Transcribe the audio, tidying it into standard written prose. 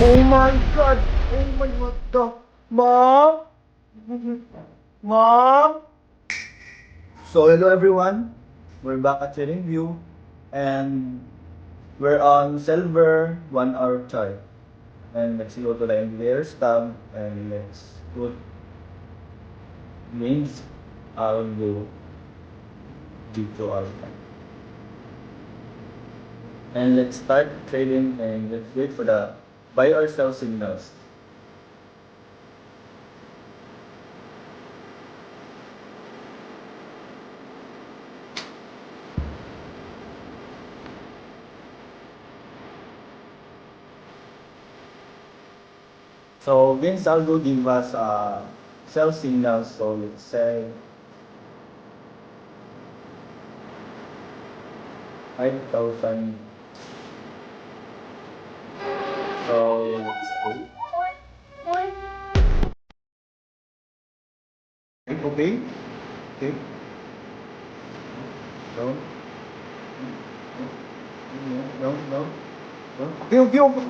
Oh my God! Oh my what the... Mom? Mom? So hello everyone, we're back at Chilling View and we're on Silver 1 hour chart. And let's go to the Engineer's tab and let's put names. I'll go dito alpha. And let's start trading and let's wait for the buy or sell signals. So Vince Algo give us a sell signal, so let's say 5,000. So okay, okay. No, no, no, no. Okay, okay, okay.